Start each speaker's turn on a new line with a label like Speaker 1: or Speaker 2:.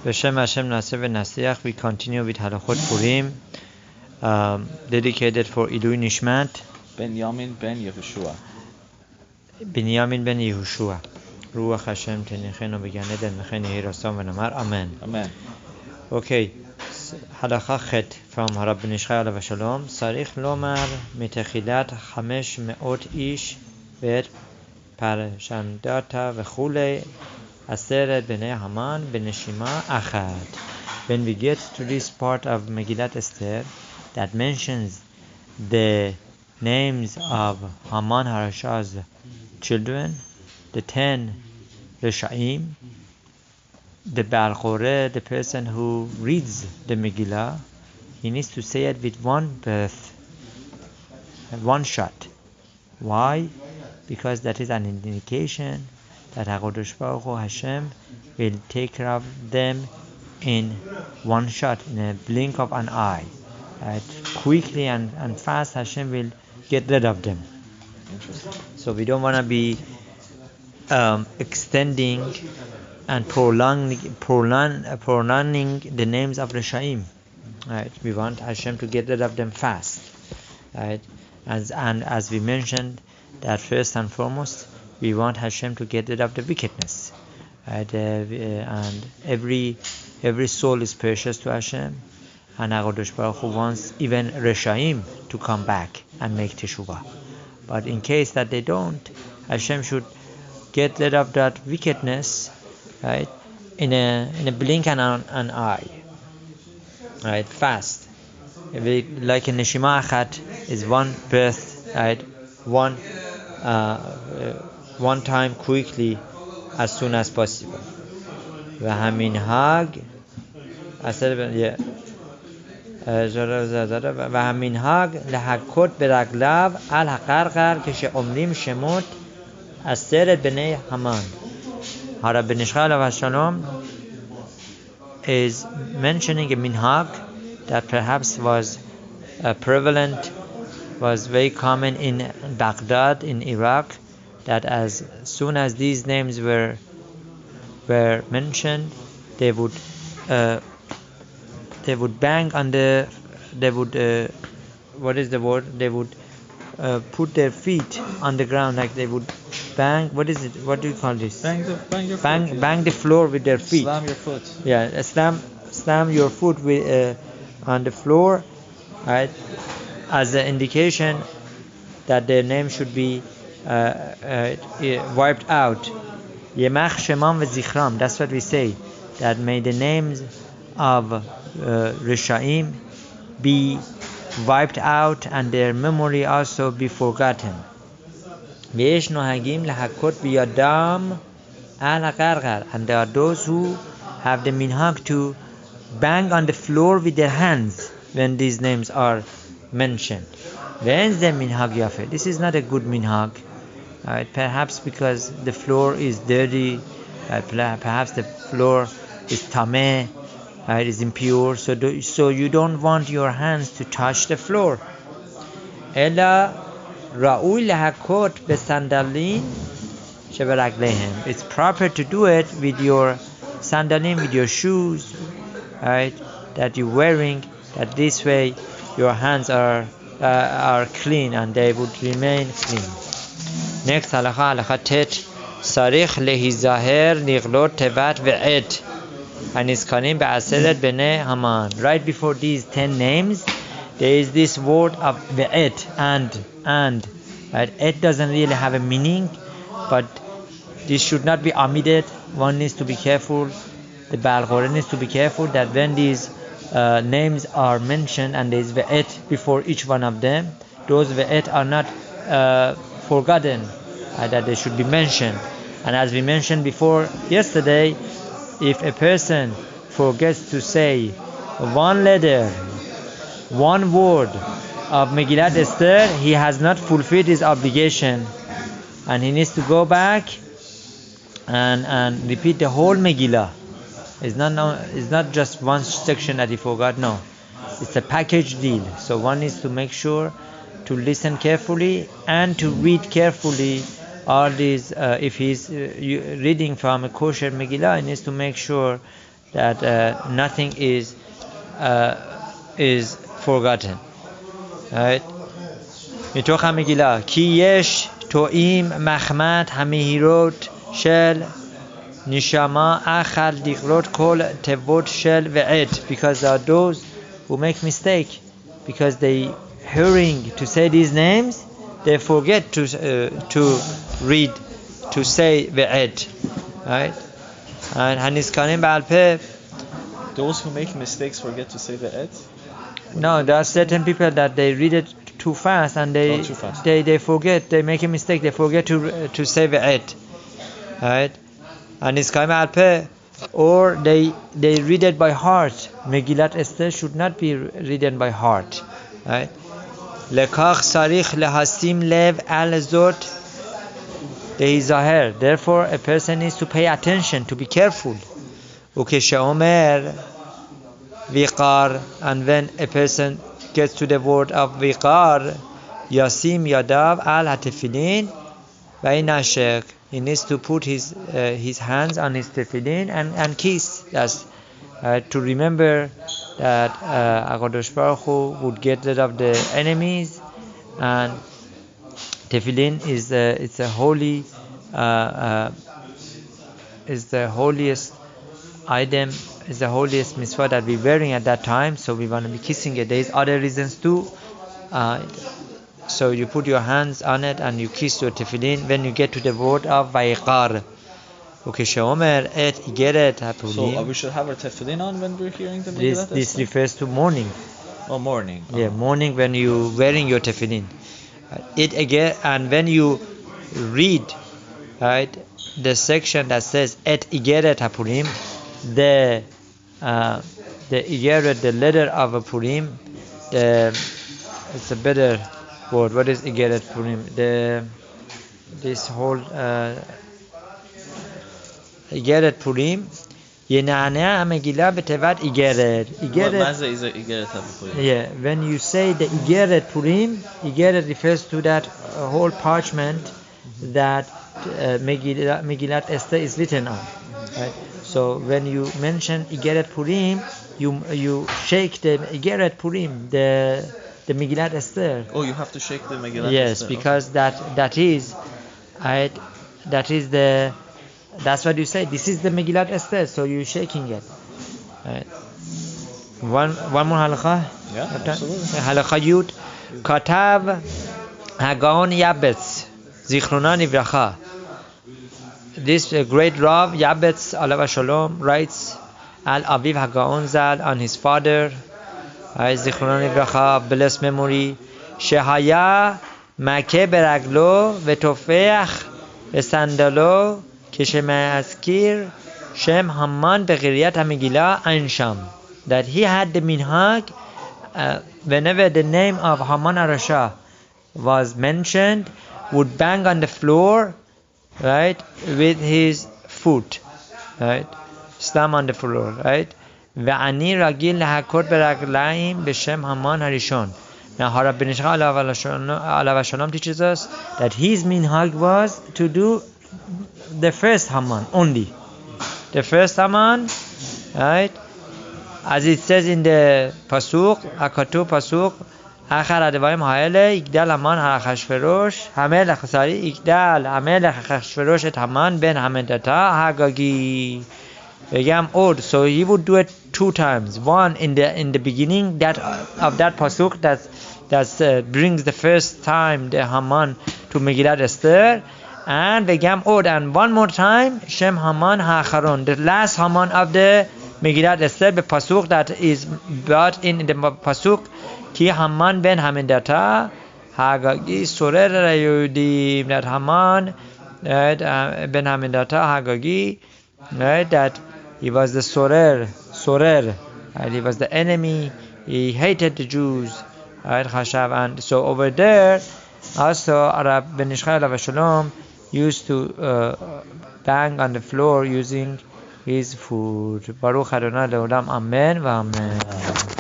Speaker 1: B'Shem Hashem Naseh v'Nasiach. We continue with Hilchot Purim, dedicated for Ilui Nishmat
Speaker 2: Benjamin ben Yehoshua.
Speaker 1: Binyamin ben Yehoshua. Ruach Hashem tenichenu b'Gan Eden v'chen yehi rasam v'namar Amen.
Speaker 2: Amen.
Speaker 1: Okay, Halacha Chet from Rabbi Nishchai alav Shalom. Sarich lomar mitechilat 500 ish ber parashandata v'chulei aseret b'nei Haman b'neshima achad. When we get to this part of Megillat Esther that mentions the names of Haman Harasha's children, the 10 Reshaim, the Baal Koreh, the person who reads the Megillah, he needs to say it with one breath, one shot. Why? Because that is an indication that HaKadosh Baruch Hu Hashem will take care of them in one shot, in a blink of an eye. Right? Quickly and fast Hashem will get rid of them. So we don't want to be extending and prolonging the names of Reshaim. Right? We want Hashem to get rid of them fast. Right? As we mentioned, that first and foremost, we want Hashem to get rid of the wickedness. Right? And every soul is precious to Hashem, and HaKadosh Baruch Hu wants even Reshaim to come back and make teshuvah. But in case that they don't, Hashem should get rid of that wickedness, right, in a blink and an eye, right, fast. Like in Neshima Achat is one breath, right, one time quickly, as soon as possible. V'haminhag, והמנהג להכות ברגליו על הקרקר כשאומרים שמות 10 בני המן. Rabbi Nishchai alav Shalom is mentioning a minhag that perhaps was prevalent, was very common in Baghdad, in Iraq, that as soon as these names were mentioned, they would bang on the, they would put their feet on the ground, like they would bang, what do you call this?
Speaker 2: Bang
Speaker 1: the floor with their feet.
Speaker 2: Slam your foot.
Speaker 1: Yeah, slam your foot with on the floor, right, as an indication that their name should be wiped out. Yemach shemam v'zichram. That's what we say. That may the names of Reshaim be wiped out and their memory also be forgotten. Ve'esh nohagim lahakot biyadam al qarqar. And there are those who have the minhag to bang on the floor with their hands when these names are mentioned. Ve'en ze minhag yafeh. This is not a good minhag. Perhaps because the floor is dirty, perhaps the floor is tameh, is impure, so you don't want your hands to touch the floor. Ela ra'ui lahakot besandalin sheberaglehem. It's proper to do it with your sandalim, with your shoes, right, that you're wearing, that this way your hands are clean and they would remain clean. Next halacha tet, sarich lehizaher nighlot tevat ve'et haniskanim be'aseret b'nei Haman. Right before these 10 names, there is this word of ve'et, and. Right? Et doesn't really have a meaning, but this should not be omitted. One needs to be careful. The Baal Koreh needs to be careful that when these names are mentioned and there is ve'et before each one of them, those ve'et are not forgotten, that they should be mentioned. And as we mentioned before yesterday, if a person forgets to say one letter, one word of Megillat Esther, he has not fulfilled his obligation, and he needs to go back and repeat the whole Megillah. It's not just one section that he forgot. No, it's a package deal. So one needs to make sure to listen carefully and to read carefully all these. If he's reading from a kosher Megillah, he needs to make sure that nothing is forgotten. Right? מתוך המגילה כי יש טועים מחמד המהירות של נשמה אחל דקרות כל תיבות של ועט, because there are those who make mistake because they hearing to say these names they forget to read to say ועט, right? And הנזכרים בעל פה,
Speaker 2: those who make mistakes forget to say the et?
Speaker 1: No, there are certain people that they read it too fast and they forget, they make a mistake, they forget to say it, right? And it's coming out, or they read it by heart. Megillat Esther should not be read by heart, right? lekach sarich lehasim lev al zot dehizaher. Therefore, a person needs to pay attention, to be careful. Ukeshaomer viqar, and when a person gets to the word of viqar, yasim yadav al hatefillin va'inashek, he needs to put his hands on his tefillin and kiss. That's to remember that HaKadosh Baruch Hu would get rid of the enemies, and tefillin is the holy is the holiest item, is the holiest mitzvah that we're wearing at that time, so we want to be kissing it. There's other reasons too. So you put your hands on it and you kiss your tefillin when you get to the word of Vayiqar.
Speaker 2: So we should have our tefillin on when we're hearing the Megillat?
Speaker 1: This refers to morning.
Speaker 2: Oh, morning.
Speaker 1: Yeah, morning when you wearing your tefillin. It again, and when you read, right, the section that says Et Igeret HaPurim, the Igeret, the letter of a Purim, it's a better word. What is Igeret Purim? This whole Igeret Purim, Yena'anea Megillah b'tevat Igeret. Yeah, when you say the Igeret Purim, Igeret refers to that whole parchment that Megillat Esther is written on. Right? So when you mention Igeret Purim, you shake the Igeret Purim, the Megillat Esther.
Speaker 2: Oh, you have to shake the Megillat Esther.
Speaker 1: Yes, because that is, right, that's what you say. This is the Megillat Esther, so you're shaking it. Right. One more halakha.
Speaker 2: Yeah, absolutely.
Speaker 1: Halakha Yud. Katav Hagon Yabetz Zichronan Ivracha. This great Rav Yabetz Alav Shalom writes Al Aviv Hagaon Zal, on his father, Zichronan Ivracha, blessed memory, Shehaya Makeh Beraglo Vetofeach Besandalo Kishemazkir Shem Haman Beghiriyat HaMegillah Ansham, that he had the minhag, whenever the name of Haman HaRasha was mentioned, would bang on the floor, right, with his foot, right, slam on the floor, right. Ve'ani ragil lahakot beraglaim b'shem Haman harishon. Now Harab ben Ishcha alav shalom teaches us that his minhag was to do the first Haman only, the first Haman, right, as it says in the pasuk, akatu pasuk, achar advarim haele yigdal Haman ha'achashverosh hamelech sari yigdal hamelech ha'achashverosh et Haman ben hamedata hagagi v'gam od. So he would do it 2 times. One in the beginning that of that pasuk that brings the first time the Haman to Megillat Esther, and v'gam od, and one more time Shem Haman ha'acharon, the last Haman of the Megillat Esther, the pasuk that is brought in the pasuk Ki Haman ben Hamedata Hagagi Sorer Yudim, that Haman, right, ben Hamedata Hagagi, right, that he was the Sorer, right, he was the enemy, he hated the Jews, right, Chashav. And so over there also Arab ben Ishcha alav shalom used to bang on the floor using his foot. Baruch Adonai le'olam, amen v'amen.